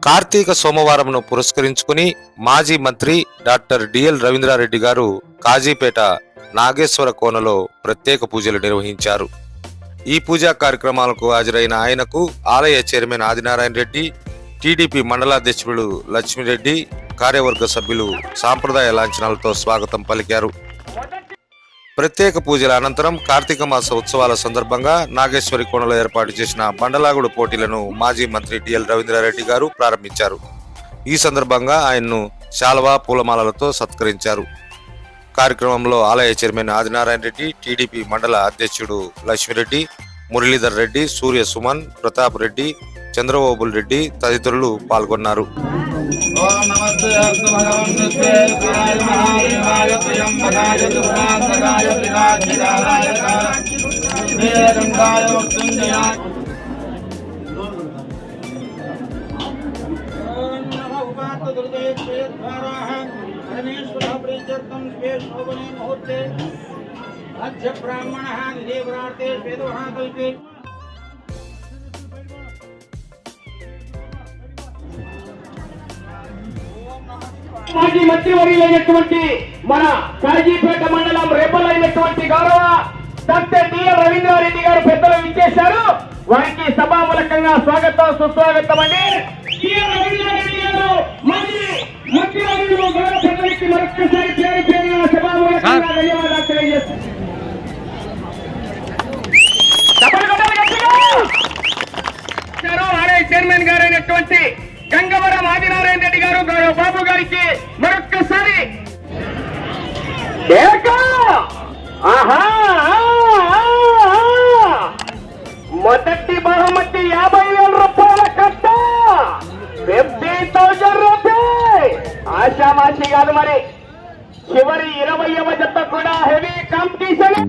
కార్తీక సోమవారంను పురస్కరించుకుని మాజీ మంత్రి డాక్టర్ డిఎల్ రవీంద్రారెడ్డి గారు కాజీపేట నాగేశ్వర కోనలో ప్రత్యేక పూజలు నిర్వహించారు. ఈ పూజా కార్యక్రమాలకు హాజరైన ఆయనకు ఆలయ చైర్మన్ ఆదినారాయణ రెడ్డి, టీడీపీ మండలాధ్యక్షుడు లక్ష్మిరెడ్డి, కార్యవర్గ సభ్యులు సాంప్రదాయ లాంఛనాలతో స్వాగతం పలికారు. ప్రత్యేక పూజల అనంతరం కార్తీక మాస ఉత్సవాల సందర్భంగా నాగేశ్వరి కోనలో ఏర్పాటు చేసిన బండలాగుడు పోటీలను మాజీ మంత్రి డిఎల్ రవీంద్రారెడ్డి గారు ప్రారంభించారు. ఈ సందర్భంగా ఆయన్ను శాల్వా పూలమాలలతో సత్కరించారు. కార్యక్రమంలో ఆలయ చైర్మన్ ఆదినారాయణ రెడ్డి, టీడీపీ మండల అధ్యక్షుడు లక్ష్మిరెడ్డి, మురళీధర్ రెడ్డి, సూర్య సుమన్, ప్రతాప్ రెడ్డి, చంద్రబాబుల్ రెడ్డి తదితరులు పాల్గొన్నారు. మాజీ మంత్రివర్యులైనటువంటి మన కాజీపేట మండలం రేపలైనటువంటి గౌరవ డాక్టర్ డిఎల్ రవీంద్రారెడ్డి గారు పెద్దలు ఇచ్చేశారు. వారికి సభామూలకంగా స్వాగతం సుస్వాగతం అండి. డిఎల్ రవీంద్రారెడ్డి గారు మాజీ మంత్రివర్యులు గౌరవ పెద్దలకి మరొకసారి పేరు పేరున సభామూలకంగా ధన్యవాదాలు తెలియజేస్తున్నారు. ఆలయ చైర్మన్ గారైనటువంటి గంగవరం ఆదినారాయణ రెడ్డి గారు, గౌరవ బాబు గారికి మరొక్కసారి మొదటి బహుమతి 50,000 రూపాయల కట్ట, 50,000 రూపాయలు ఆశామాషి కాదు. మరి చివరి 20వ జత కూడా హెవీ కాంపిటీషన్.